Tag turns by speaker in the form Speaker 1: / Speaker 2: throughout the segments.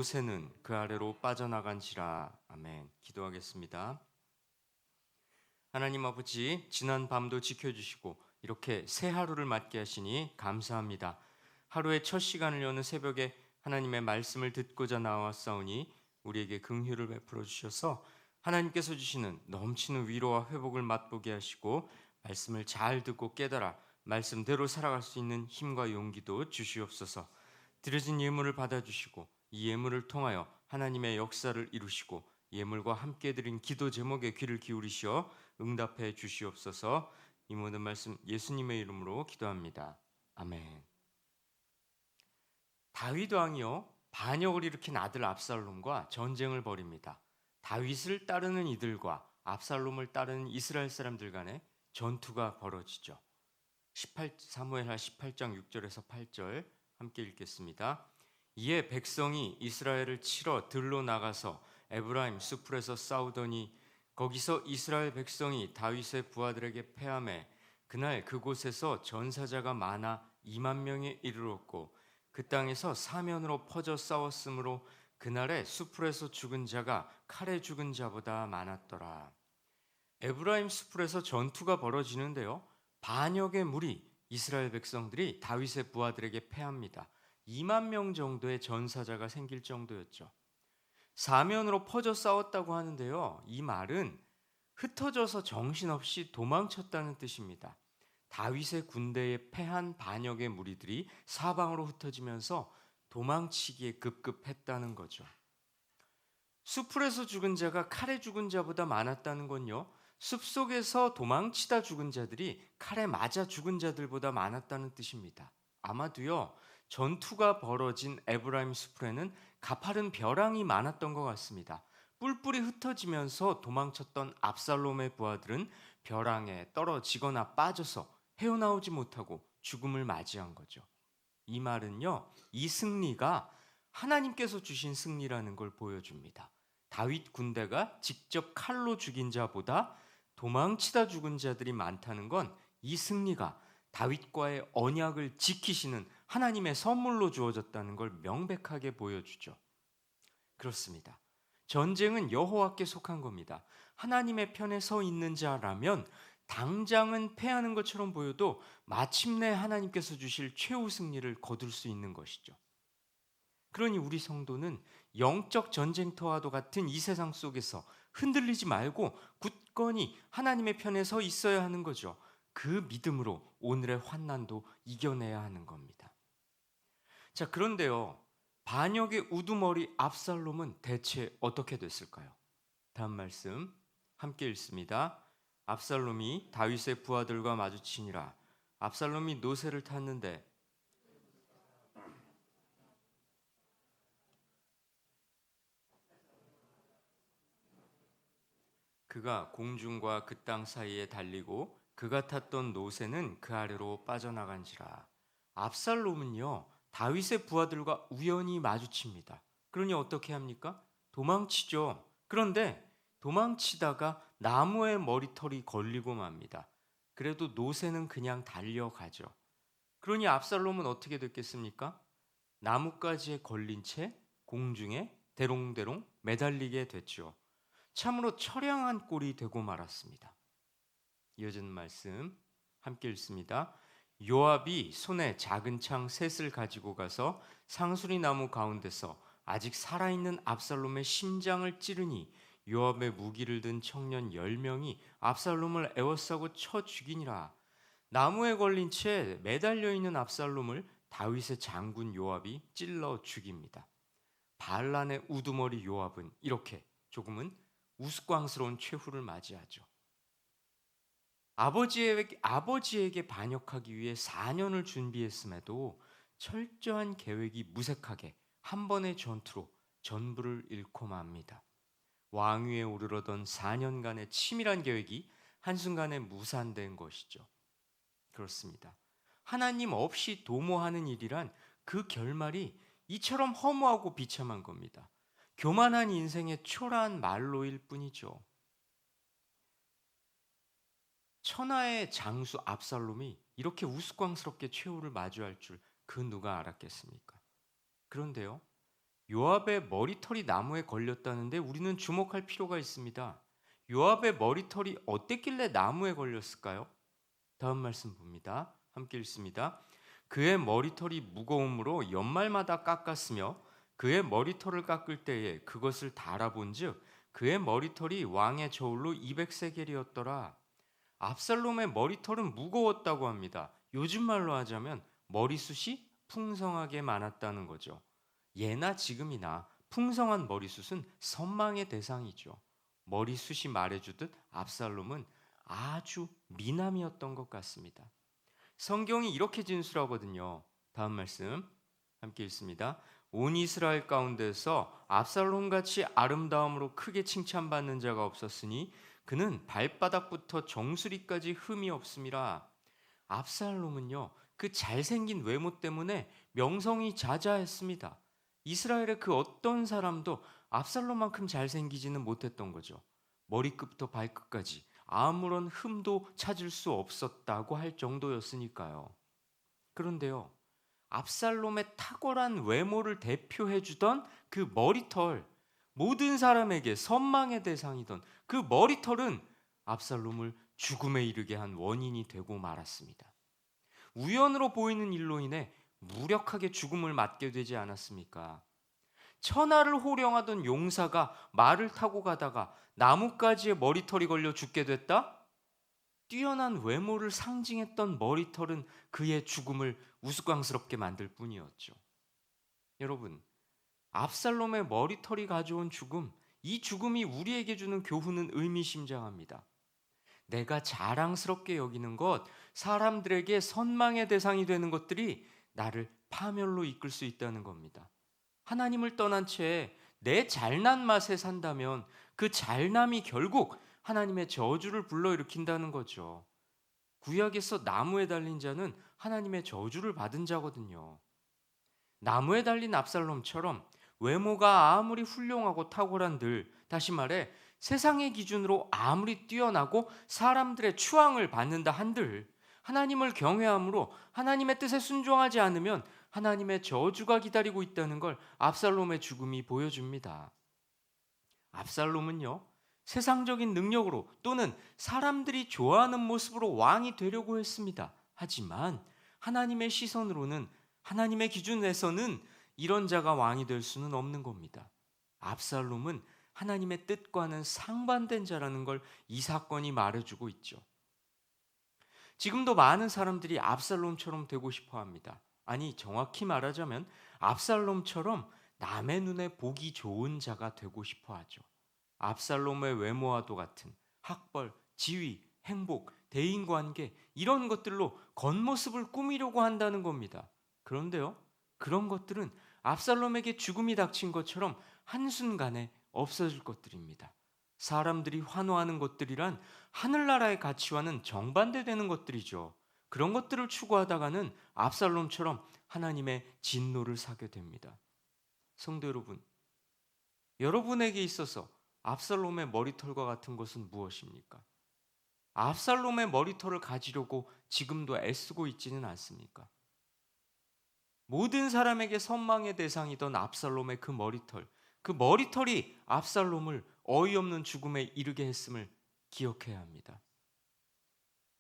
Speaker 1: 요새는 그 아래로 빠져나간지라. 아멘. 기도하겠습니다. 하나님 아버지, 지난 밤도 지켜주시고 이렇게 새 하루를 맞게 하시니 감사합니다. 하루의 첫 시간을 여는 새벽에 하나님의 말씀을 듣고자 나왔사오니 우리에게 긍휼을 베풀어 주셔서 하나님께서 주시는 넘치는 위로와 회복을 맛보게 하시고 말씀을 잘 듣고 깨달아 말씀대로 살아갈 수 있는 힘과 용기도 주시옵소서. 드려진 예물을 받아주시고 이 예물을 통하여 하나님의 역사를 이루시고 예물과 함께 드린 기도 제목에 귀를 기울이시어 응답해 주시옵소서. 이 모든 말씀 예수님의 이름으로 기도합니다. 아멘. 다윗 왕이요 반역을 일으킨 아들 압살롬과 전쟁을 벌입니다. 다윗을 따르는 이들과 압살롬을 따르는 이스라엘 사람들 간에 전투가 벌어지죠. 사무엘하 18장 6절에서 8절 함께 읽겠습니다. 이에 백성이 이스라엘을 치러 들로 나가서 에브라임 수풀에서 싸우더니 거기서 이스라엘 백성이 다윗의 부하들에게 패하매 그날 그곳에서 전사자가 많아 2만 명에 이르렀고 그 땅에서 사면으로 퍼져 싸웠으므로 그날에 수풀에서 죽은 자가 칼에 죽은 자보다 많았더라. 에브라임 수풀에서 전투가 벌어지는데요. 반역의 무리 이스라엘 백성들이 다윗의 부하들에게 패합니다. 2만 명 정도의 전사자가 생길 정도였죠. 사면으로 퍼져 싸웠다고 하는데요. 이 말은 흩어져서 정신없이 도망쳤다는 뜻입니다. 다윗의 군대에 패한 반역의 무리들이 사방으로 흩어지면서 도망치기에 급급했다는 거죠. 수풀에서 죽은 자가 칼에 죽은 자보다 많았다는 건요. 숲속에서 도망치다 죽은 자들이 칼에 맞아 죽은 자들보다 많았다는 뜻입니다. 아마도요. 전투가 벌어진 에브라임 수풀에는 가파른 벼랑이 많았던 것 같습니다. 뿔뿔이 흩어지면서 도망쳤던 압살롬의 부하들은 벼랑에 떨어지거나 빠져서 헤어나오지 못하고 죽음을 맞이한 거죠. 이 말은요. 이 승리가 하나님께서 주신 승리라는 걸 보여줍니다. 다윗 군대가 직접 칼로 죽인 자보다 도망치다 죽은 자들이 많다는 건 이 승리가 다윗과의 언약을 지키시는 하나님의 선물로 주어졌다는 걸 명백하게 보여주죠. 그렇습니다. 전쟁은 여호와께 속한 겁니다. 하나님의 편에 서 있는 자라면 당장은 패하는 것처럼 보여도 마침내 하나님께서 주실 최후 승리를 거둘 수 있는 것이죠. 그러니 우리 성도는 영적 전쟁터와도 같은 이 세상 속에서 흔들리지 말고 굳건히 하나님의 편에 서 있어야 하는 거죠. 그 믿음으로 오늘의 환난도 이겨내야 하는 겁니다. 자, 그런데요. 반역의 우두머리 압살롬은 대체 어떻게 됐을까요? 다음 말씀 함께 읽습니다. 압살롬이 다윗의 부하들과 마주치니라. 압살롬이 노새를 탔는데 그가 공중과 그 땅 사이에 달리고 그가 탔던 노새는 그 아래로 빠져나간지라. 압살롬은요 다윗의 부하들과 우연히 마주칩니다. 그러니 어떻게 합니까? 도망치죠. 그런데 도망치다가 나무에 머리털이 걸리고 맙니다. 그래도 노새는 그냥 달려가죠. 그러니 압살롬은 어떻게 됐겠습니까? 나뭇가지에 걸린 채 공중에 대롱대롱 매달리게 됐죠. 참으로 처량한 꼴이 되고 말았습니다. 이어지는 말씀 함께 읽습니다. 요압이 손에 작은 창 셋을 가지고 가서 상수리 나무 가운데서 아직 살아있는 압살롬의 심장을 찌르니 요압의 무기를 든 청년 10명이 압살롬을 에워싸고 쳐 죽이니라. 나무에 걸린 채 매달려 있는 압살롬을 다윗의 장군 요압이 찔러 죽입니다. 반란의 우두머리 요압은 이렇게 조금은 우스꽝스러운 최후를 맞이하죠. 아버지에게 반역하기 위해 4년을 준비했음에도 철저한 계획이 무색하게 한 번의 전투로 전부를 잃고 맙니다. 왕위에 오르려던 4년간의 치밀한 계획이 한순간에 무산된 것이죠. 그렇습니다. 하나님 없이 도모하는 일이란 그 결말이 이처럼 허무하고 비참한 겁니다. 교만한 인생의 초라한 말로일 뿐이죠. 천하의 장수 압살롬이 이렇게 우스꽝스럽게 최후를 마주할 줄 그 누가 알았겠습니까? 그런데요, 요압의 머리털이 나무에 걸렸다는데 우리는 주목할 필요가 있습니다. 요압의 머리털이 어땠길래 나무에 걸렸을까요? 다음 말씀 봅니다. 함께 읽습니다. 그의 머리털이 무거움으로 연말마다 깎았으며 그의 머리털을 깎을 때에 그것을 달아본즉 그의 머리털이 왕의 저울로 200세겔이었더라. 압살롬의 머리털은 무거웠다고 합니다. 요즘 말로 하자면 머리숱이 풍성하게 많았다는 거죠. 예나 지금이나 풍성한 머리숱은 선망의 대상이죠. 머리숱이 말해주듯 압살롬은 아주 미남이었던 것 같습니다. 성경이 이렇게 진술하거든요. 다음 말씀 함께 읽습니다. 온 이스라엘 가운데서 압살롬같이 아름다움으로 크게 칭찬받는 자가 없었으니 그는 발바닥부터 정수리까지 흠이 없음이라. 압살롬은요, 그 잘생긴 외모 때문에 명성이 자자했습니다. 이스라엘의 그 어떤 사람도 압살롬만큼 잘생기지는 못했던 거죠. 머리끝부터 발끝까지 아무런 흠도 찾을 수 없었다고 할 정도였으니까요. 그런데요, 압살롬의 탁월한 외모를 대표해 주던 그 머리털, 모든 사람에게 선망의 대상이던 그 머리털은 압살롬을 죽음에 이르게 한 원인이 되고 말았습니다. 우연으로 보이는 일로 인해 무력하게 죽음을 맞게 되지 않았습니까? 천하를 호령하던 용사가 말을 타고 가다가 나뭇가지에 머리털이 걸려 죽게 됐다? 뛰어난 외모를 상징했던 머리털은 그의 죽음을 우스꽝스럽게 만들 뿐이었죠. 여러분, 압살롬의 머리털이 가져온 죽음, 이 죽음이 우리에게 주는 교훈은 의미심장합니다. 내가 자랑스럽게 여기는 것, 사람들에게 선망의 대상이 되는 것들이 나를 파멸로 이끌 수 있다는 겁니다. 하나님을 떠난 채 내 잘난 맛에 산다면 그 잘남이 결국 하나님의 저주를 불러일으킨다는 거죠. 구약에서 나무에 달린 자는 하나님의 저주를 받은 자거든요. 나무에 달린 압살롬처럼 외모가 아무리 훌륭하고 탁월한들, 다시 말해 세상의 기준으로 아무리 뛰어나고 사람들의 추앙을 받는다 한들 하나님을 경외함으로 하나님의 뜻에 순종하지 않으면 하나님의 저주가 기다리고 있다는 걸 압살롬의 죽음이 보여줍니다. 압살롬은요, 세상적인 능력으로 또는 사람들이 좋아하는 모습으로 왕이 되려고 했습니다. 하지만 하나님의 시선으로는, 하나님의 기준에서는 이런 자가 왕이 될 수는 없는 겁니다. 압살롬은 하나님의 뜻과는 상반된 자라는 걸 이 사건이 말해주고 있죠. 지금도 많은 사람들이 압살롬처럼 되고 싶어 합니다. 아니, 정확히 말하자면 압살롬처럼 남의 눈에 보기 좋은 자가 되고 싶어 하죠. 압살롬의 외모와도 같은 학벌, 지위, 행복, 대인관계 이런 것들로 겉모습을 꾸미려고 한다는 겁니다. 그런데요, 그런 것들은 압살롬에게 죽음이 닥친 것처럼 한순간에 없어질 것들입니다. 사람들이 환호하는 것들이란 하늘나라의 가치와는 정반대되는 것들이죠. 그런 것들을 추구하다가는 압살롬처럼 하나님의 진노를 사게 됩니다. 성도 여러분, 여러분에게 있어서 압살롬의 머리털과 같은 것은 무엇입니까? 압살롬의 머리털을 가지려고 지금도 애쓰고 있지는 않습니까? 모든 사람에게 선망의 대상이던 압살롬의 그 머리털이 압살롬을 어이없는 죽음에 이르게 했음을 기억해야 합니다.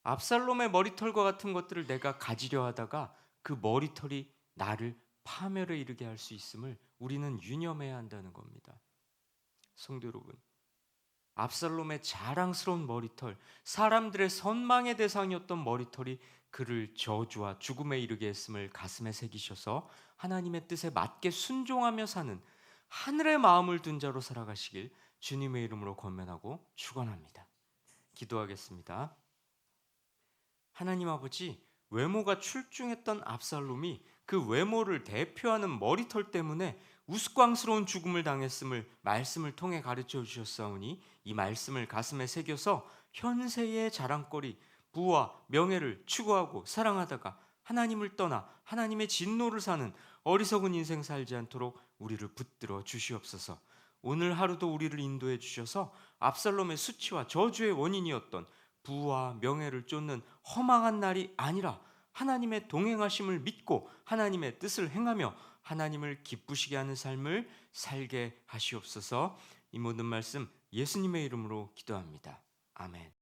Speaker 1: 압살롬의 머리털과 같은 것들을 내가 가지려 하다가 그 머리털이 나를 파멸에 이르게 할 수 있음을 우리는 유념해야 한다는 겁니다. 성도 여러분, 압살롬의 자랑스러운 머리털, 사람들의 선망의 대상이었던 머리털이 그를 저주와 죽음에 이르게 했음을 가슴에 새기셔서 하나님의 뜻에 맞게 순종하며 사는 하늘의 마음을 둔 자로 살아가시길 주님의 이름으로 권면하고 축원합니다. 기도하겠습니다. 하나님 아버지, 외모가 출중했던 압살롬이 그 외모를 대표하는 머리털 때문에 우스꽝스러운 죽음을 당했음을 말씀을 통해 가르쳐 주셨사오니 이 말씀을 가슴에 새겨서 현세의 자랑거리, 부와 명예를 추구하고 사랑하다가 하나님을 떠나 하나님의 진노를 사는 어리석은 인생 살지 않도록 우리를 붙들어 주시옵소서. 오늘 하루도 우리를 인도해 주셔서 압살롬의 수치와 저주의 원인이었던 부와 명예를 쫓는 허망한 날이 아니라 하나님의 동행하심을 믿고 하나님의 뜻을 행하며 하나님을 기쁘시게 하는 삶을 살게 하시옵소서. 이 모든 말씀 예수님의 이름으로 기도합니다. 아멘.